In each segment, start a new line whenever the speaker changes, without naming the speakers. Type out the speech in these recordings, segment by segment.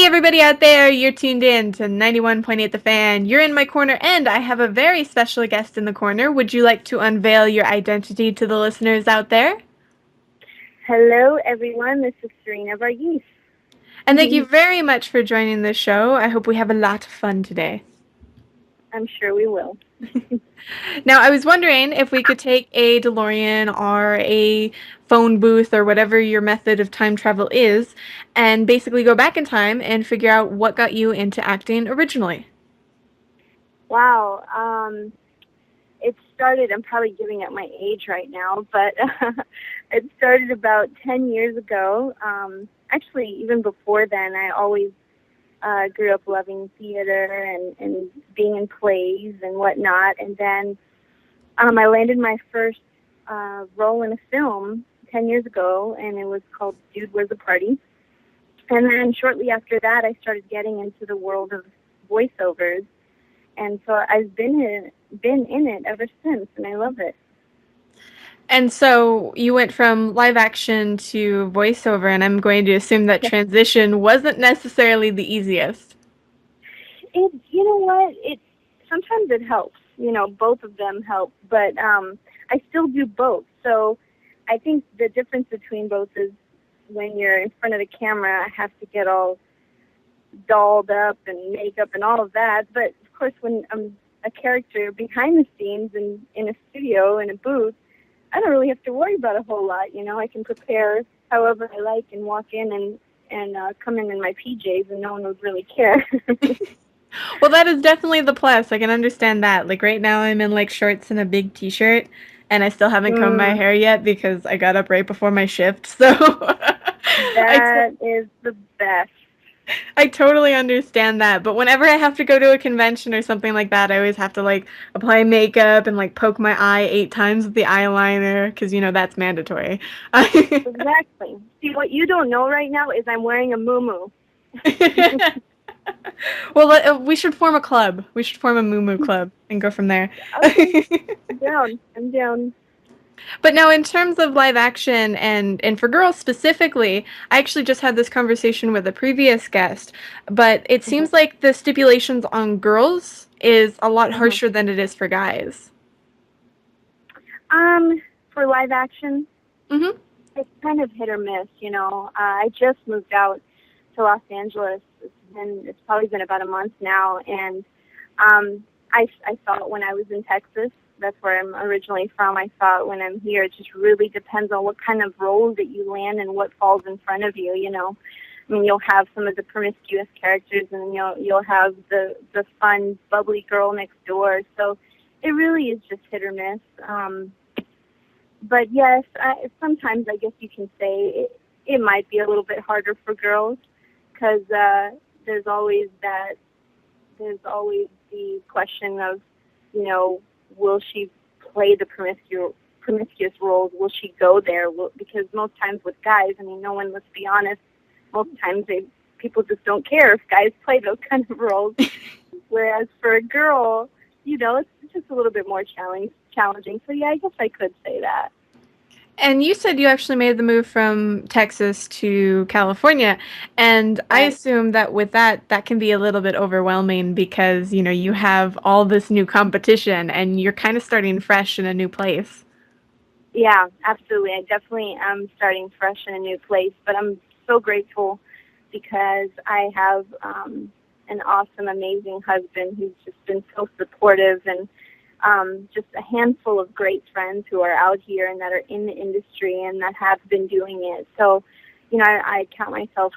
Hey everybody out there, you're tuned in to 91.8 The Fan. You're in my corner and I have a very special guest in the corner. Would you like to unveil your identity to the listeners out there?
Hello, everyone. This is Serena Varghese.
And thank you very much for joining the show. I hope we have a lot of fun today.
I'm sure we will.
Now, I was wondering if we could take a DeLorean or a phone booth or whatever your method of time travel is and basically go back in time and figure out what got you into acting originally.
Wow. It started, I'm probably giving up my age right now, but it started about 10 years ago. Actually, even before then, I always grew up loving theater and being in plays and whatnot. And then I landed my first role in a film 10 years ago, and it was called Dude, Where's the Party? And then shortly after that, I started getting into the world of voiceovers, and so I've been in it ever since, and I love it.
And so you went from live action to voiceover, and I'm going to assume that transition wasn't necessarily the easiest.
You know what? It sometimes it helps. You know, both of them help, but I still do both. So I think the difference between both is when you're in front of the camera, I have to get all dolled up and makeup and all of that. But of course, when I'm a character behind the scenes in a studio in a booth, I don't really have to worry about a whole lot. You know, I can prepare however I like and walk in and come in my PJs, and no one would really care.
Well, that is definitely the plus. I can understand that. Like right now, I'm in like shorts and a big t-shirt, and I still haven't combed my
mm,
hair yet because I got up right before my shift. So I, to-
that is the best.
I totally understand that. But whenever I have to go to a convention or something like that, I always have to like apply makeup and like poke my eye 8 times with the eyeliner because that's mandatory.
Exactly. See, what you don't know right now is I'm wearing a muumuu.
Well, we should form a club. We should form a Moo Club and go from there.
Okay, I'm down. I'm down.
But now, in terms of live action and for girls specifically, I actually just had this conversation with a previous guest, but it
hmm
seems like the stipulations on girls is a lot
hmm
harsher than it is for guys.
for live action,
Mm-hmm.
it's kind of hit or miss. You know, I just moved out to Los Angeles. It's probably been about a month now, and I saw it when I was in Texas. That's where I'm originally from. I saw it when I'm here. It just really depends on what kind of role that you land and what falls in front of you. You know, I mean, you'll have some of the promiscuous characters, and you'll have the fun, bubbly girl next door. So it really is just hit or miss. But yes, sometimes I guess you can say it might be a little bit harder for girls because there's always that there's always the question of, you know, will she play the promiscuous roles? Will she go there? Because most times with guys, I mean, no one. Let's be honest. Most times people just don't care if guys play those kind of roles. Whereas for a girl, you know, it's just a little bit more challenging. So yeah, I guess I could say that.
And you said you actually made the move from Texas to California, and I
Right.
assume that with that, that can be a little bit overwhelming because, you have all this new competition and you're kind of starting fresh in a new place.
Yeah, absolutely. I definitely am starting fresh in a new place, but I'm so grateful because I have an awesome, amazing husband who's just been so supportive and just a handful of great friends who are out here and that are in the industry and that have been doing it. So, you know, I count myself,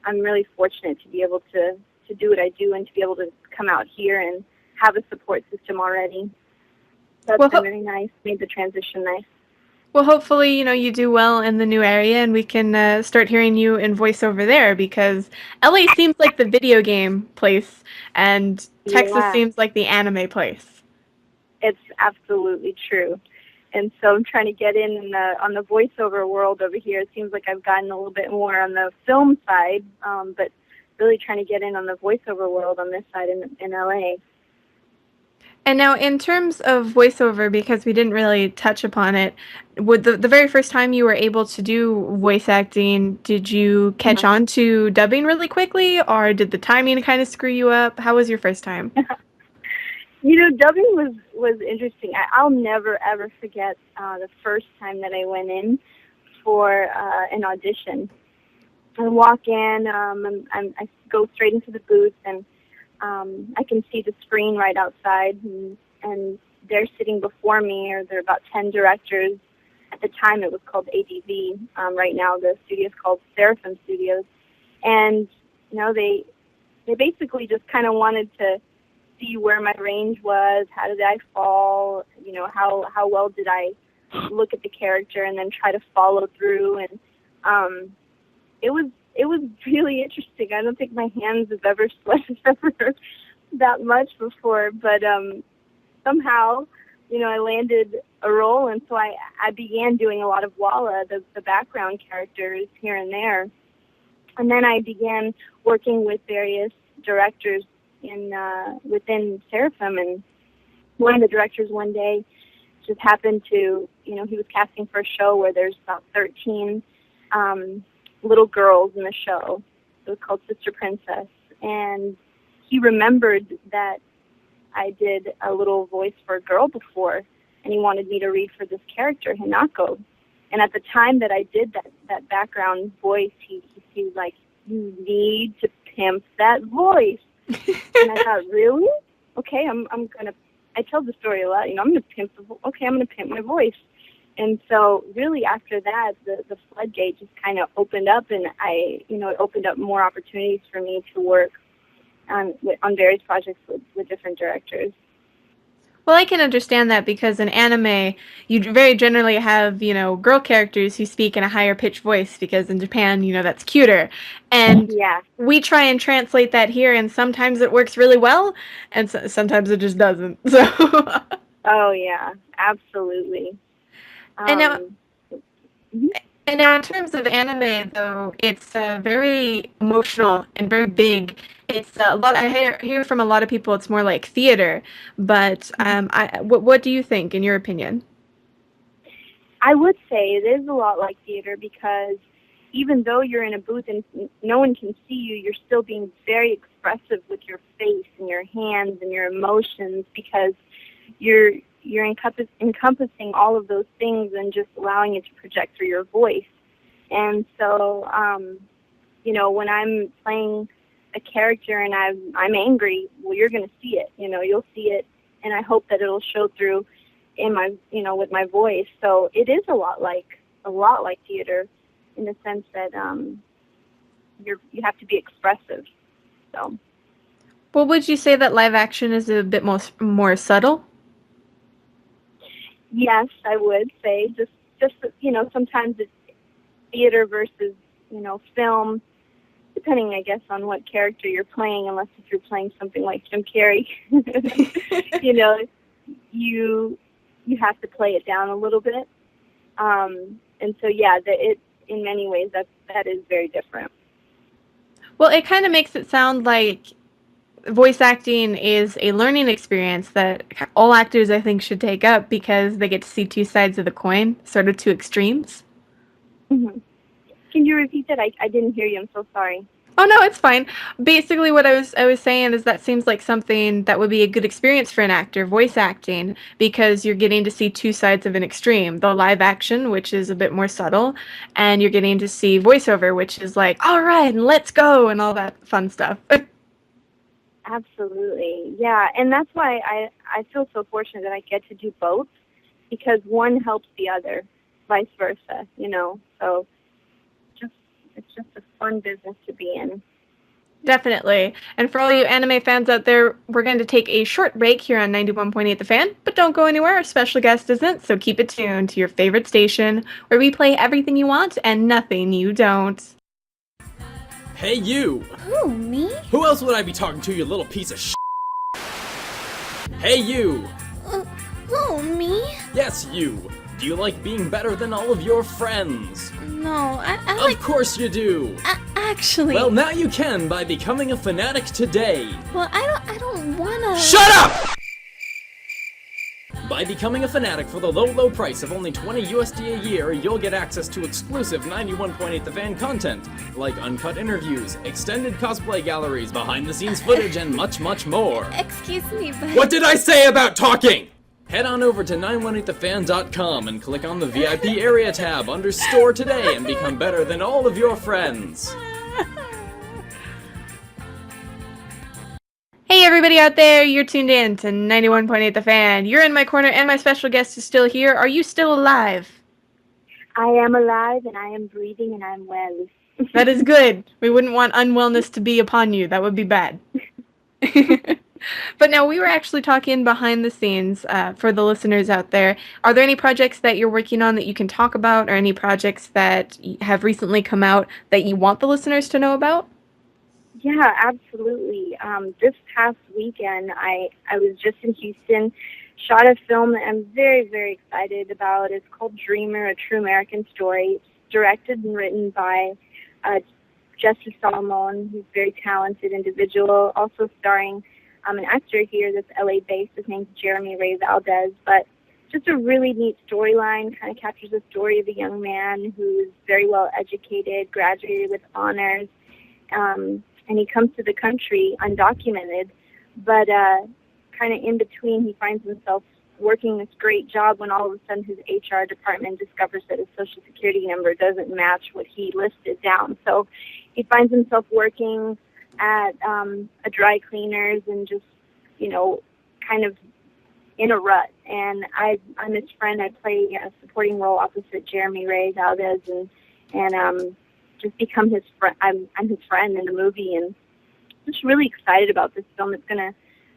I'm really fortunate to be able to do what I do and to be able to come out here and have a support system already. That's
Well,
been really nice, made the transition nice.
Well, hopefully, you do well in the new area and we can start hearing you in voiceover there because LA seems like the video game place and Texas
Yeah.
seems like the anime place.
It's absolutely true. And so I'm trying to get in the on the voiceover world over here. It seems like I've gotten a little bit more on the film side, but really trying to get in on the voiceover world on this side in LA.
And now, in terms of voiceover, because we didn't really touch upon it, would the very first time you were able to do voice acting, did you catch
Uh-huh.
on to dubbing really quickly, or did the timing kind of screw you up? How was your first time?
Dubbing was interesting. I'll never ever forget the first time that I went in for an audition. I walk in, I go straight into the booth, and I can see the screen right outside, and they're sitting before me, or there are about 10 directors. At the time, it was called ADV. Right now, the studio is called Seraphim Studios, and they basically just kind of wanted to see where my range was, how did I fall, how well did I look at the character, and then try to follow through. And um, it was really interesting. I don't think my hands have ever sweated ever that much before, but somehow, I landed a role, and so I began doing a lot of Walla, the background characters here and there, and then I began working with various directors in within Seraphim, and one of the directors one day just happened to, he was casting for a show where there's about 13 little girls in the show. It was called Sister Princess, and he remembered that I did a little voice for a girl before, and he wanted me to read for this character, Hinako. And at the time that I did that background voice, he was like, "You need to pimp that voice." And I thought, really? Okay, I'm gonna. I tell the story a lot. I'm gonna pimp okay, I'm gonna pimp my voice. And so, really, after that, the floodgate just kind of opened up, and it opened up more opportunities for me to work on various projects with different directors.
Well, I can understand that because in anime, you very generally have, girl characters who speak in a higher pitched voice because in Japan, that's cuter. And
Yeah.
we try and translate that here, and sometimes it works really well, and sometimes it just doesn't. So,
Oh yeah, absolutely.
and now,
Um, mhm.
and now in terms of anime, though, it's very emotional and very big. It's a lot. I hear from a lot of people, it's more like theater. But what do you think, in your opinion?
I would say it is a lot like theater because even though you're in a booth and no one can see you, you're still being very expressive with your face and your hands and your emotions because you're encompassing all of those things and just allowing it to project through your voice. And so, when I'm playing a character and I'm angry, well, you're going to see it. You'll see it, and I hope that it'll show through in my, with my voice. So it is a lot like theater, in the sense that you have to be expressive. So
Well, would you say that live action is a bit more subtle?
yes, I would say just sometimes it's theater versus film, depending, I guess, on what character you're playing. Unless if you're playing something like Jim Carrey, you know, you have to play it down a little bit. And so, yeah, it in many ways that is very different.
Well, it kind of makes it sound like voice acting is a learning experience that all actors, I think, should take up because they get to see two sides of the coin, sort of two extremes.
Hmm. Can you repeat that? I didn't hear you. I'm so sorry.
Oh no, it's fine. Basically, what I was saying is that seems like something that would be a good experience for an actor, voice acting, because you're getting to see two sides of an extreme. The live action, which is a bit more subtle, and you're getting to see voiceover, which is like, all right, let's go, and all that fun stuff.
Absolutely. Yeah, and that's why I feel so fortunate that I get to do both because one helps the other, vice versa. So just it's just a fun business to be in.
Definitely. And for all you anime fans out there, we're going to take a short break here on 91.8 The Fan, but don't go anywhere. Our special guest isn't, so keep it tuned to your favorite station where we play everything you want and nothing you don't.
Hey you!
Who, me?
Who else would I be talking to, you little piece of shit? Hey you!
Who, me?
Yes, you! Do you like being better than all of your friends?
No, I
Of
like...
course you do!
Actually...
Well, now you can by becoming a fanatic today!
Well, I don't wanna...
Shut up! By becoming a fanatic for the low price of only 20 USD a year, you'll get access to exclusive 91.8 The Fan content, like uncut interviews, extended cosplay galleries, behind-the-scenes footage, and much more.
Excuse me, but...
What did I say about talking? Head on over to 918thefan.com and click on the VIP area tab under Store today and become better than all of your friends.
Hey everybody out there, you're tuned in to 91.8 The Fan. You're in my corner and my special guest is still here. Are you still alive?
I am alive and I am breathing and I'm well.
That is good. We wouldn't want unwellness to be upon you. That would be bad. But now we were actually talking behind the scenes for the listeners out there. Are there any projects that you're working on that you can talk about, or any projects that have recently come out that you want the listeners to know about?
Yeah, absolutely. This past weekend, I was just in Houston, shot a film that I'm very, very excited about. It's called Dreamer, A True American Story. It's directed and written by Jesse Solomon, who's a very talented individual, also starring an actor here that's LA-based. His name's Jeremy Ray Valdez. But just a really neat storyline, kind of captures the story of a young man who is very well educated, graduated with honors, and he comes to the country undocumented, but kind of in between he finds himself working this great job when all of a sudden his HR department discovers that his Social Security number doesn't match what he listed down. So he finds himself working at a dry cleaners and just, kind of in a rut. And I'm his friend. I play a supporting role opposite Jeremy Ray Valdez, and just become his friend. I'm his friend in the movie, and just really excited about this film. It's going to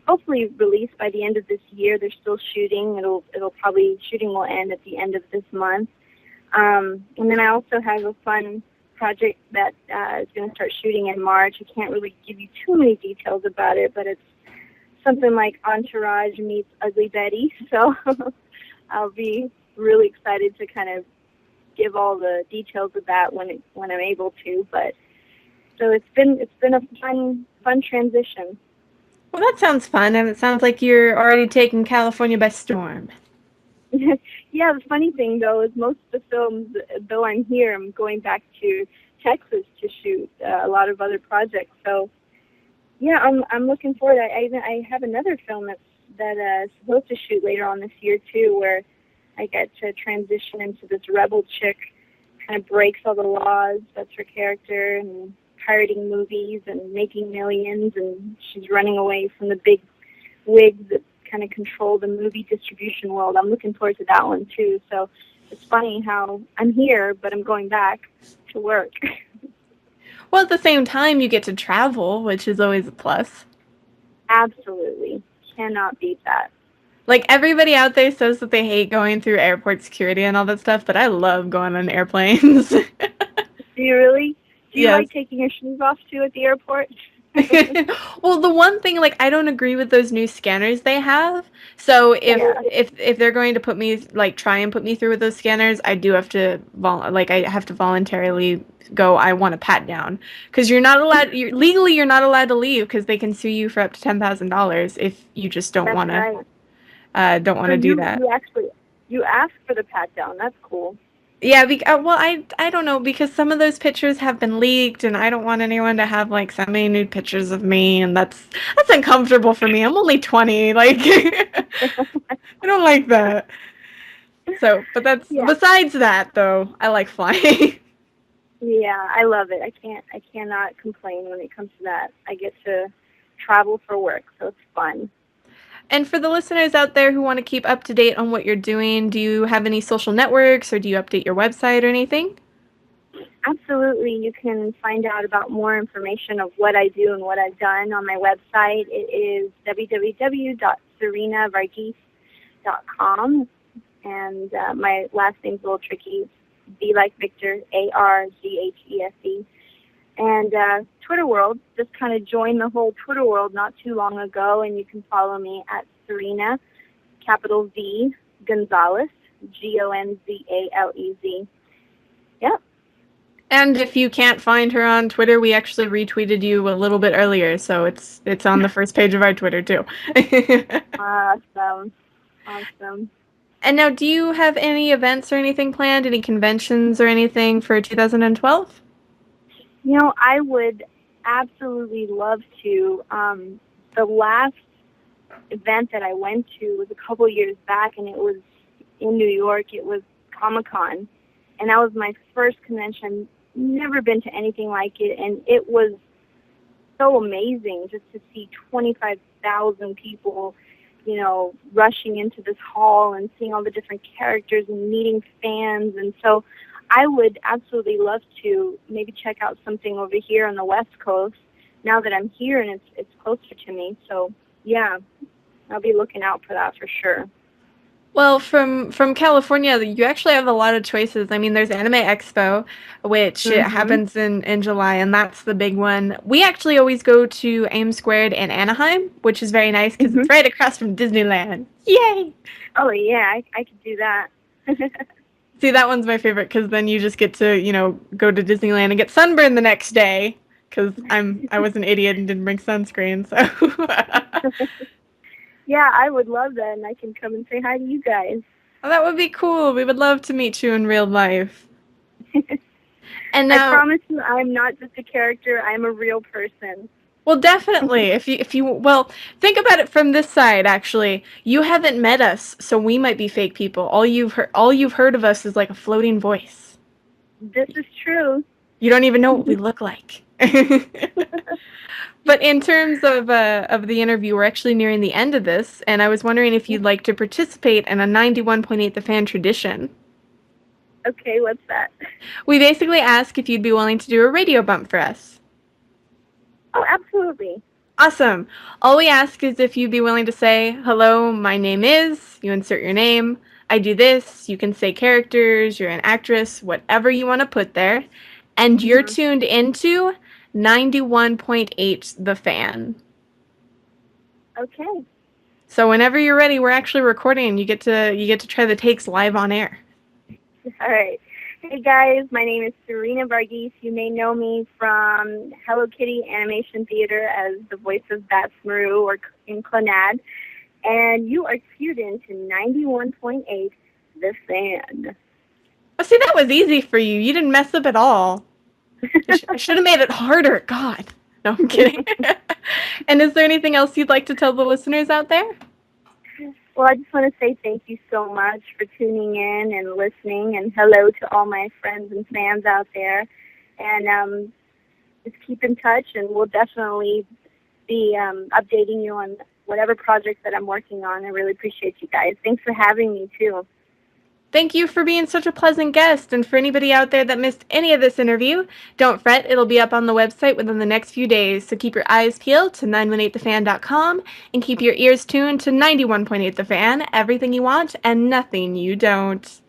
hopefully release by the end of this year. They're still shooting. It'll probably, shooting will end at the end of this month. And then I also have a fun project that is going to start shooting in March. I can't really give you too many details about it, but it's something like Entourage meets Ugly Betty. So I'll be really excited to kind of give all the details of that when I'm able to. But so it's been a fun transition.
Well, that sounds fun, and it sounds like you're already taking California by storm.
Yeah, the funny thing though is most of the films, though I'm here, I'm going back to Texas to shoot a lot of other projects. So yeah, I'm looking forward. I have another film that is supposed to shoot later on this year too, where I get to transition into this rebel chick, kind of breaks all the laws. That's her character, and pirating movies and making millions, and she's running away from the big wigs that kind of control the movie distribution world. I'm looking forward to that one too. So it's funny how I'm here, but I'm going back to work.
Well, at the same time, you get to travel, which is always a plus.
Absolutely. Cannot beat that.
Like, everybody out there says that they hate going through airport security and all that stuff, but I love going on airplanes.
Do you really? Do you
Yes.
like taking your shoes off too at the airport?
Well, the one thing, like, I don't agree with those new scanners they have. So if they're going to put me, like, try and put me through with those scanners, I do have to I have to voluntarily go, I want a pat down, because you're not allowed, you're not allowed to leave, because they can sue you for up to $10,000 if you just don't want to do that.
You ask for the pat down. That's cool.
Yeah, well, I don't know, because some of those pictures have been leaked, and I don't want anyone to have, like, so many nude pictures of me, and that's uncomfortable for me. I'm only 20, like, I don't like that. So, but besides that, though, I like flying.
Yeah, I love it. I cannot complain when it comes to that. I get to travel for work, so it's fun.
And for the listeners out there who want to keep up to date on what you're doing, do you have any social networks, or do you update your website or anything?
Absolutely. You can find out about more information of what I do and what I've done on my website. It is www.serenavarghese.com. And my last name's a little tricky. V like Victor, Arghese. And Twitter world, just kind of joined the whole Twitter world not too long ago, and you can follow me at Serena, capital V, Gonzalez, Gonzalez. Yep.
And if you can't find her on Twitter, we actually retweeted you a little bit earlier, so it's on the first page of our Twitter too.
Awesome. Awesome.
And now, do you have any events or anything planned? Any conventions or anything for 2012?
I would absolutely love to. The last event that I went to was a couple years back, and it was in New York. It was Comic-Con, and that was my first convention. Never been to anything like it, and it was so amazing just to see 25,000 people, rushing into this hall and seeing all the different characters and meeting fans. And so I would absolutely love to maybe check out something over here on the West Coast now that I'm here and it's closer to me. So, yeah, I'll be looking out for that for sure.
Well, from California, you actually have a lot of choices. I mean, there's Anime Expo, which it
Mhm.
happens in July, and that's the big one. We actually always go to AIM Squared in Anaheim, which is very nice because it's
Mhm.
right across from Disneyland. Yay!
Oh yeah, I could do that.
See, that one's my favorite because then you just get to, go to Disneyland and get sunburned the next day because I was an idiot and didn't bring sunscreen, so.
Yeah, I would love that, and I can come and say hi to you guys.
Well, that would be cool. We would love to meet you in real life. And
I
now,
promise you, I'm not just a character. I'm a real person.
well, definitely, well, think about it from this side, actually. You haven't met us, so we might be fake people. All you've heard of us is like a floating voice.
This is true.
You don't even know what we look like. But in terms of the interview, we're actually nearing the end of this, and I was wondering if you'd like to participate in a 91.8 The Fan tradition.
Okay, what's that?
We basically ask if you'd be willing to do a radio bump for us.
Oh, absolutely.
Awesome. All we ask is if you'd be willing to say, hello, my name is, you insert your name, I do this, you can say characters, you're an actress, whatever you want to put there, and you're
Hmm.
tuned into 91.8 The Fan.
Okay.
So whenever you're ready, we're actually recording. You get to try the takes live on air.
All right. Hey guys, my name is Serena Varghese. You may know me from Hello Kitty Animation Theater as the voice of Bats Maru or in Clannad. And you are tuned in to 91.8 The Fan.
Oh, see, that was easy for you. You didn't mess up at all. I should have made it harder. God. No, I'm kidding. And is there anything else you'd like to tell the listeners out there?
Well, I just want to say thank you so much for tuning in and listening, and hello to all my friends and fans out there. And just keep in touch, and we'll definitely be updating you on whatever project that I'm working on. I really appreciate you guys. Thanks for having me, too.
Thank you for being such a pleasant guest. And for anybody out there that missed any of this interview, don't fret, it'll be up on the website within the next few days. So keep your eyes peeled to 918thefan.com and keep your ears tuned to 91.8 The Fan, everything you want and nothing you don't.